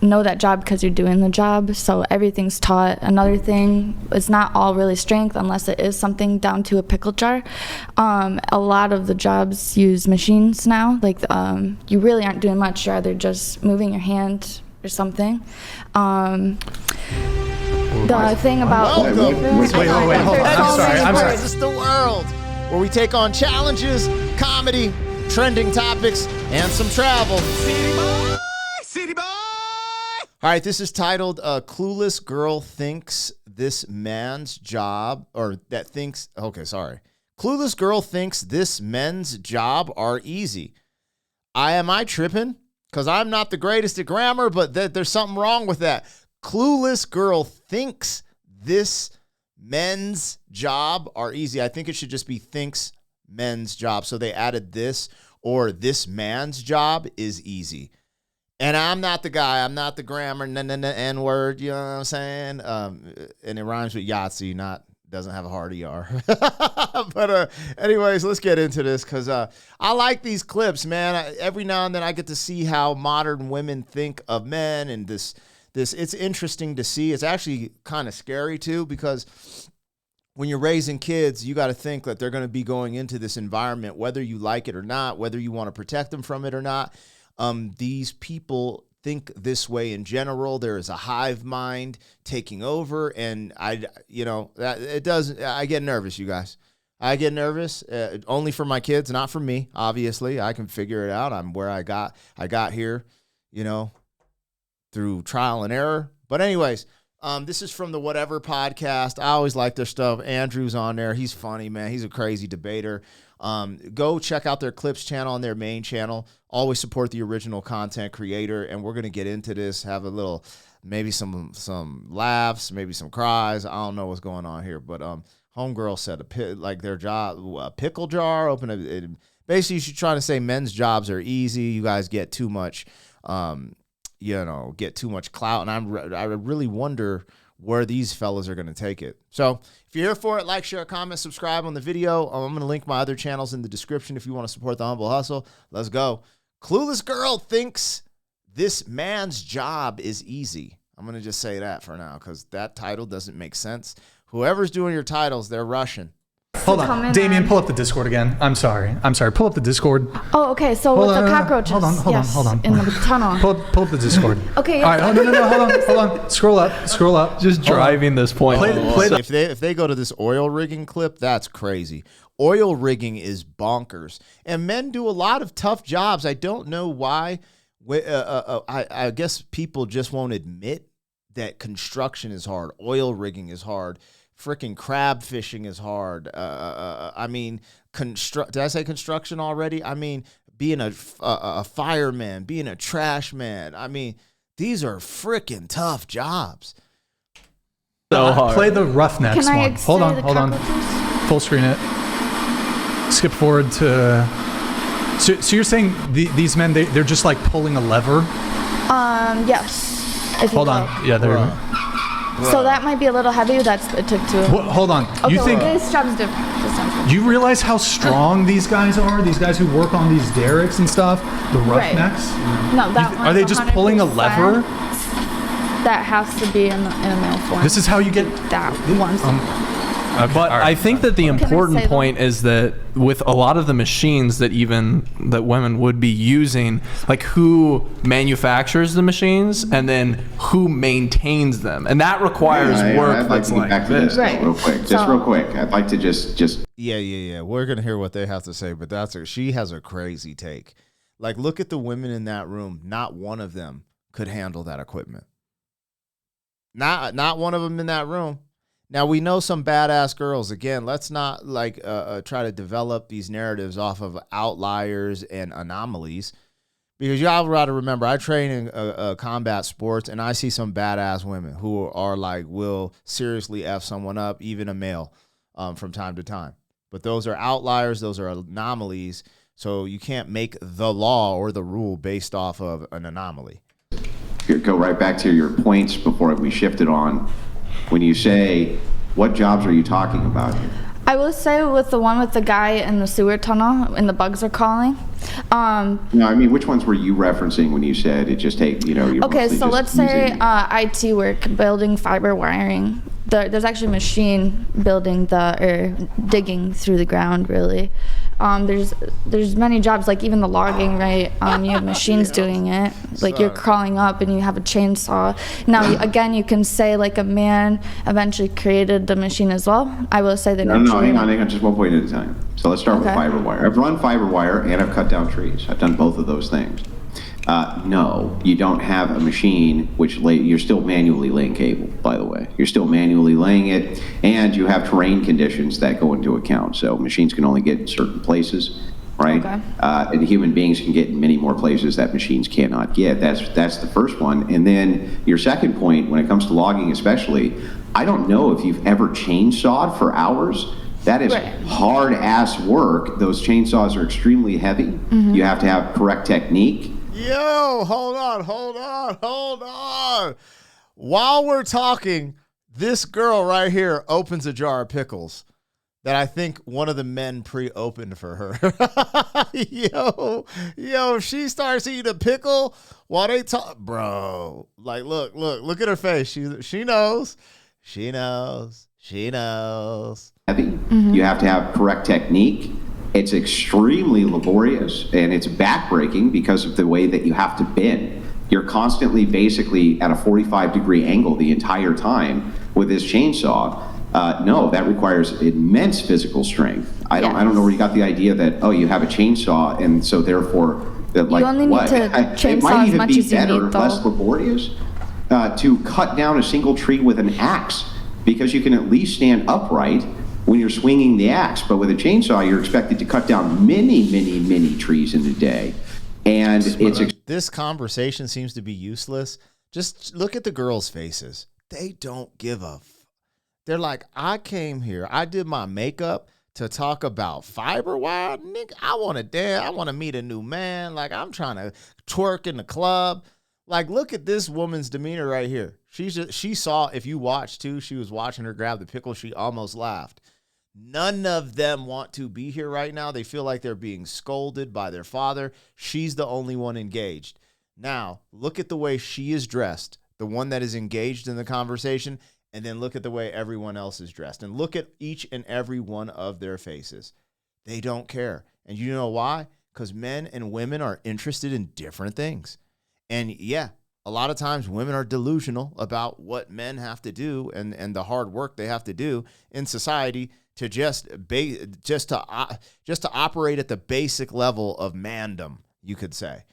know that job because you're doing the job, so everything's taught. Another thing, it's not all really strength unless it is something down to a pickle jar. A lot of the jobs use machines now. Like you really aren't doing much, you're either just moving your hand or something. The thing about wait, hold on. I'm sorry. This is the world where we take on challenges, comedy, trending topics, and some travel. City boy! All right, this is titled Clueless Girl Thinks This Man's Job, Clueless Girl Thinks This Men's Job Are Easy. Am I tripping? Because I'm not the greatest at grammar, but there's something wrong with that. Clueless girl thinks this men's job are easy. I think it should just be thinks men's job. So they added this, or this man's job is easy. And I'm not the guy. I'm not the grammar, N-word, you know what I'm saying? And it rhymes with Yahtzee, doesn't have a hard ER. But anyways, let's get into this because I like these clips, man. Every now and then I get to see how modern women think of men, and this it's interesting to see. It's actually kind of scary too, because when you're raising kids, you got to think that they're going to be going into this environment, whether you like it or not, whether you want to protect them from it or not. These people think this way in general. There is a hive mind taking over, and I get nervous, you guys. I get nervous only for my kids, not for me. Obviously, I can figure it out. I'm where I got here, through trial and error. But anyways, this is from the Whatever podcast. I always like their stuff. Andrew's on there. He's funny, man. He's a crazy debater. Go check out their Clips channel on their main channel. Always support the original content creator. And we're going to get into this, have a little, maybe some laughs, maybe some cries. I don't know what's going on here. But homegirl said their job, a pickle jar, basically she's trying to say men's jobs are easy. You guys get too much, get too much clout. And I really wonder where these fellas are going to take it. So if you're here for it, like, share, comment, subscribe on the video. I'm going to link my other channels in the description if you want to support the humble hustle. Let's go. Clueless girl thinks this man's job is easy. I'm going to just say that for now because that title doesn't make sense. Whoever's doing your titles, they're Russian. Hold on. Damien, pull up the Discord again. I'm sorry. Pull up the Discord. Oh, okay. So with the cockroaches. Hold on. In the tunnel. Pull up the Discord. Okay. All right. No. Hold on. Scroll up. Just driving this point. If they go to this oil rigging clip, that's crazy. Oil rigging is bonkers. And men do a lot of tough jobs. I don't know why. I guess people just won't admit that construction is hard. Oil rigging is hard. Freaking crab fishing is hard. Did I say construction already? I mean, being a fireman, being a trash man. I mean, these are freaking tough jobs. So hard. Play the Roughnecks one. Hold on. Full screen it. Skip forward to. So you're saying these men, they're just like pulling a lever? Yes. Hold on. Yeah, they're. So that might be a little heavy. It took two. Hold on. Okay, you think this job's different? You realize how strong these guys are? These guys who work on these derricks and stuff, the Roughnecks. Right. No, that are they just pulling a lever? That has to be in a male form. This is how you get that one. Okay, but I think that the important point is that with a lot of the machines that women would be using, like who manufactures the machines and then who maintains them, and that requires work. I'd like to get back to this real quick. Real quick. I'd like to just. Yeah. We're gonna hear what they have to say, but she has a crazy take. Like, look at the women in that room. Not one of them could handle that equipment. Not one of them in that room. Now, we know some badass girls. Again, let's not try to develop these narratives off of outliers and anomalies, because y'all got to remember, I train in combat sports, and I see some badass women who are will seriously F someone up, even a male, from time to time. But those are outliers. Those are anomalies. So you can't make the law or the rule based off of an anomaly. Go right back to your points before we shifted on. When you say, what jobs are you talking about here? I will say with the one with the guy in the sewer tunnel and the bugs are calling. No, I mean, which ones were you referencing when you said it just take, you're okay, so let's say using... IT work, building fiber wiring. There's actually a machine building or digging through the ground, really. There's many jobs, like even the logging, right? You have machines doing it. Like you're crawling up and you have a chainsaw. Now, again, you can say like a man eventually created the machine as well. I will say that. No, hang on, just one point at a time. So let's start with fiber wire. I've run fiber wire and I've cut down trees. I've done both of those things. No, you don't have a machine which you're still manually laying cable, by the way. You're still manually laying it, and you have terrain conditions that go into account. So machines can only get in certain places, right? Okay. And human beings can get in many more places that machines cannot get. That's the first one. And then your second point, when it comes to logging especially, I don't know if you've ever chainsawed for hours. That is hard ass work. Those chainsaws are extremely heavy. Mm-hmm. You have to have correct technique. Yo, hold on. While we're talking, this girl right here opens a jar of pickles that I think one of the men pre-opened for her. Yo, if she starts eating a pickle while they talk, bro, like, look at her face. She knows. Heavy. Mm-hmm. You have to have correct technique. It's extremely laborious, and it's backbreaking because of the way that you have to bend. You're constantly basically at a 45-degree angle the entire time with this chainsaw. No, that requires immense physical strength. I don't know where you got the idea that, you have a chainsaw, and so therefore that, like, you only need to chainsaw as much as you need, though. Less laborious to cut down a single tree with an axe, because you can at least stand upright when you're swinging the axe. But with a chainsaw, you're expected to cut down many trees in a day. And this conversation seems to be useless. Just look at the girls' faces. They don't give a They're like, I came here. I did my makeup to talk about fiber wire. Nigga, I want to dance. I want to meet a new man. Like, I'm trying to twerk in the club. Like, look at this woman's demeanor right here. She saw, if you watched too, she was watching her grab the pickle. She almost laughed. None of them want to be here right now. They feel like they're being scolded by their father. She's the only one engaged. Now, look at the way she is dressed, the one that is engaged in the conversation, and then look at the way everyone else is dressed. And look at each and every one of their faces. They don't care. And you know why? Because men and women are interested in different things. And yeah, a lot of times women are delusional about what men have to do and the hard work they have to do in society to just to operate at the basic level of mandom, you could say.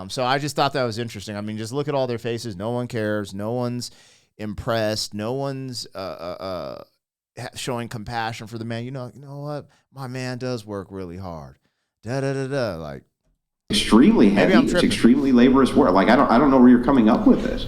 So I just thought that was interesting. I mean, just look at all their faces. No one cares. No one's impressed. No one's showing compassion for the man. You know what? My man does work really hard. Like, extremely heavy. It's extremely laborious work. Like, I don't know where you're coming up with this.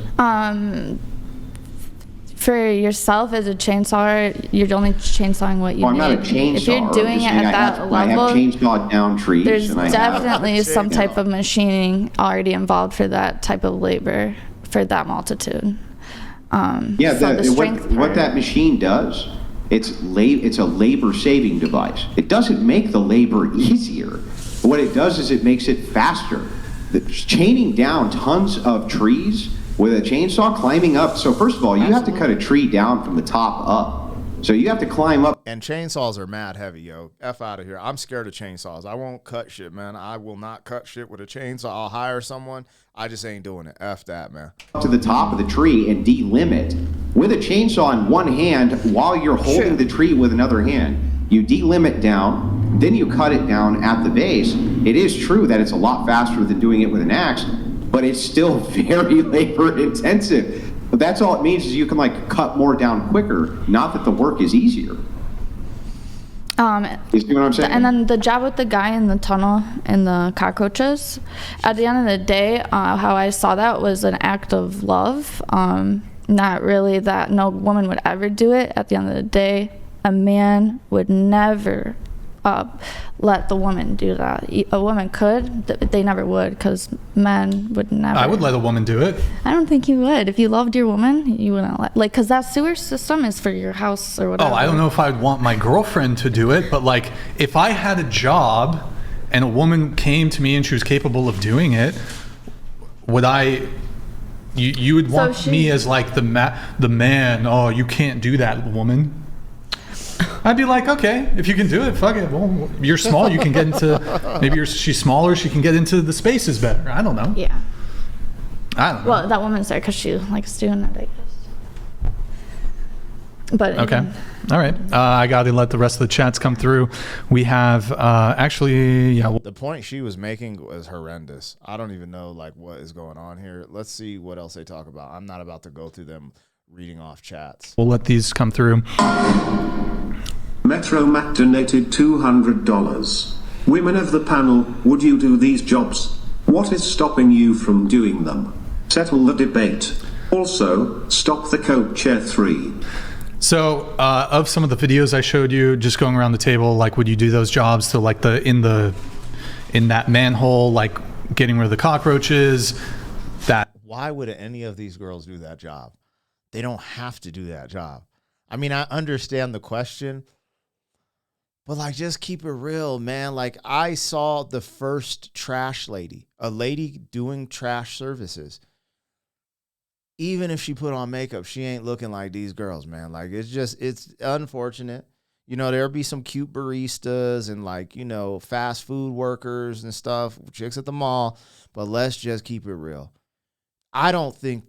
For yourself as a chainsawer, you're only chainsawing what you need. I'm not a chainsawer. If you're doing it at that level, I have chainsawed down trees. There's definitely some type of machining already involved for that type of labor, for that multitude. What that machine does, it's a labor-saving device. It doesn't make the labor easier. What it does is it makes it faster. Chaining down tons of trees with a chainsaw, climbing up. So first of all, you have to cut a tree down from the top up. So you have to climb up. And chainsaws are mad heavy, yo. F out of here. I'm scared of chainsaws. I won't cut shit, man. I will not cut shit with a chainsaw. I'll hire someone. I just ain't doing it. F that, man. To the top of the tree and delimit. With a chainsaw in one hand while you're holding the tree with another hand. You delimit down, then you cut it down at the base. It is true that it's a lot faster than doing it with an axe, but it's still very labor intensive. But that's all it means is you can cut more down quicker, not that the work is easier. You see what I'm saying? And then the job with the guy in the tunnel and the cockroaches, at the end of the day, how I saw that was an act of love. Not really that no woman would ever do it. At the end of the day, a man would never let the woman do that. A woman could, they never would, because men would never. I would let a woman do it. I don't think you would. If you loved your woman, you wouldn't let, like, because that sewer system is for your house or whatever. Oh, I don't know if I'd want my girlfriend to do it, but like if I had a job and a woman came to me and she was capable of doing it, would I? You would want me as like the man. Oh, you can't do that, woman. I'd be like, okay, if you can do it, fuck it. Well, you're small, you can get into. Maybe she's smaller, she can get into the spaces better. I don't know. Yeah. I don't know. Well, that woman's there because she likes doing it, I guess. But okay. All right. I got to let the rest of the chats come through. We have actually, yeah. The point she was making was horrendous. I don't even know like what is going on here. Let's see what else they talk about. I'm not about to go through them reading off chats. We'll let these come through. Metro Mac donated $200. Women of the panel, would you do these jobs? What is stopping you from doing them? Settle the debate. Also, stop the co-chair 3. So, of some of the videos I showed you, just going around the table, like, would you do those jobs? So, like in that manhole, like getting rid of the cockroaches. Why would any of these girls do that job? They don't have to do that job. I mean, I understand the question, but like, just keep it real, man. Like, I saw the first trash lady, a lady doing trash services. Even if she put on makeup, she ain't looking like these girls, man. Like, it's unfortunate. You know, there'll be some cute baristas and like, you know, fast food workers and stuff, chicks at the mall, but let's just keep it real. I don't think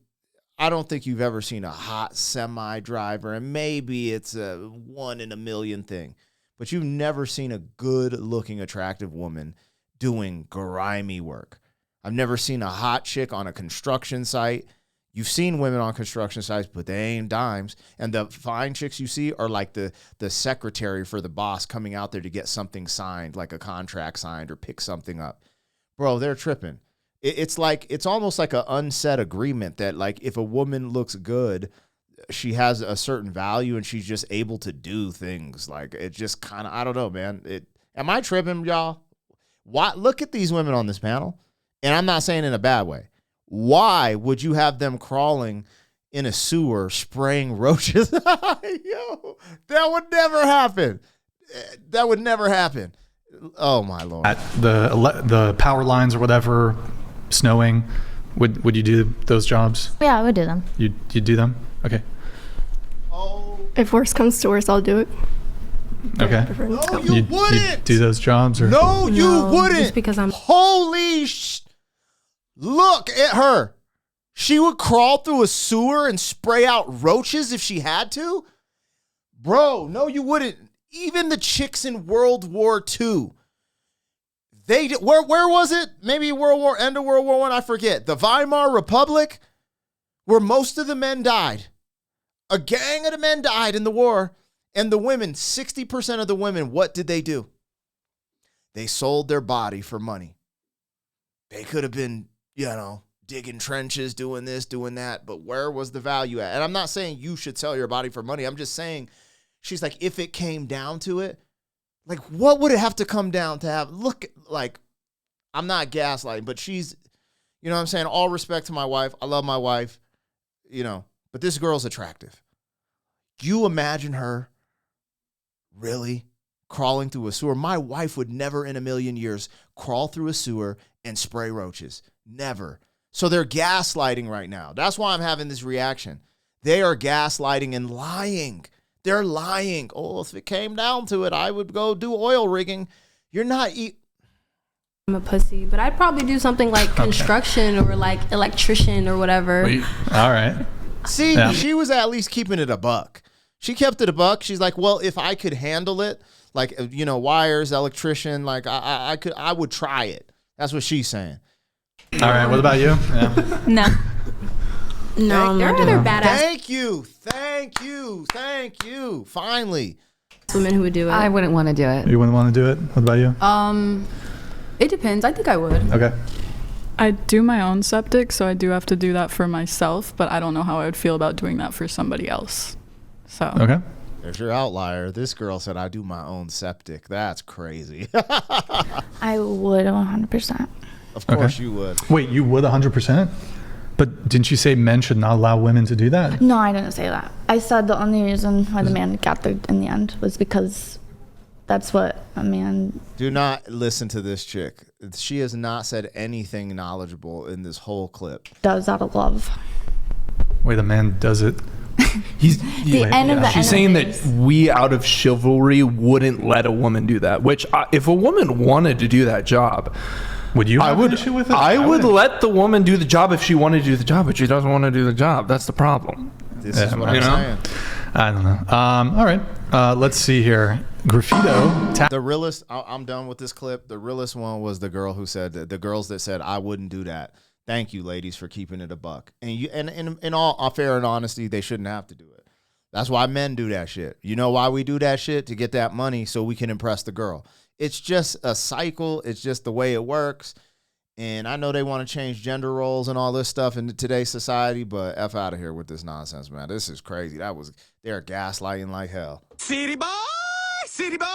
you've ever seen a hot semi driver, and maybe it's a 1 in a million thing, but you've never seen a good looking, attractive woman doing grimy work. I've never seen a hot chick on a construction site. You've seen women on construction sites, but they ain't dimes. And the fine chicks you see are like the secretary for the boss coming out there to get something signed, like a contract signed or pick something up. Bro, they're tripping. It's almost like an unsaid agreement that like if a woman looks good, she has a certain value and she's just able to do things. Like it just kind of, I don't know, man. Am I tripping, y'all? Why? Look at these women on this panel. And I'm not saying in a bad way. Why would you have them crawling in a sewer spraying roaches? Yo, that would never happen. That would never happen. Oh my Lord. At the power lines or whatever, snowing, would you do those jobs? Yeah, I would do them. You'd do them? Okay. Oh. If worse comes to worse, I'll do it. Okay. No, you wouldn't. You'd do those jobs? Or? No, you wouldn't. Just because I'm... Holy Look at her. She would crawl through a sewer and spray out roaches if she had to? Bro, no, you wouldn't. Even the chicks in World War II. Where was it? Maybe end of World War I, I forget. The Weimar Republic, where most of the men died. A gang of the men died in the war. And the women, 60% of the women, what did they do? They sold their body for money. They could have been, you know, digging trenches, doing this, doing that. But where was the value at? And I'm not saying you should sell your body for money. I'm just saying, she's like, if it came down to it, like, what would it have to come down to have? Look, like, I'm not gaslighting, but she's, you know what I'm saying? All respect to my wife. I love my wife, you know, but this girl's attractive. You imagine her really crawling through a sewer? My wife would never in a million years crawl through a sewer and spray roaches. Never. So they're gaslighting right now. That's why I'm having this reaction. They are gaslighting and lying. They're lying. Oh, if it came down to it, I would go do oil rigging. You're not... I'm a pussy, but I'd probably do something like construction or like electrician or whatever. All right. See, She was at least keeping it a buck. She kept it a buck. She's like, well, if I could handle it, like, you know, wires, electrician, like I would try it. That's what she's saying. All right. What about you? Yeah. No. No, they're other badass. Thank you. Finally. Women who would do it. I wouldn't want to do it. You wouldn't want to do it? What about you? It depends. I think I would. Okay. I do my own septic, so I do have to do that for myself, but I don't know how I would feel about doing that for somebody else. So. Okay. There's your outlier. This girl said, I do my own septic. That's crazy. I would 100%. Of course you would. Wait, you would 100%? But didn't you say men should not allow women to do that? No, I didn't say that. I said the only reason why the man got there in the end was because that's what a man... Do not listen to this chick. She has not said anything knowledgeable in this whole clip. Does out of love. Wait, the man does it. She's saying that days. we out of chivalry wouldn't let a woman do that, which if a woman wanted to do that job, would you have an issue with it? I would let the woman do the job if she wanted to do the job, but she doesn't want to do the job. That's the problem. This is what I'm saying. I don't know. All right. Let's see here. Graffito. The realest, I'm done with this clip. The realest one was the girl who said, the girls that said, I wouldn't do that. Thank you, ladies, for keeping it a buck. And in all fair and honesty, they shouldn't have to do it. That's why men do that shit. You know why we do that shit? To get that money so we can impress the girl. It's just a cycle. It's just the way it works. And I know they want to change gender roles and all this stuff in today's society, but F out of here with this nonsense, man. This is crazy. They're gaslighting like hell. City boy, city boy.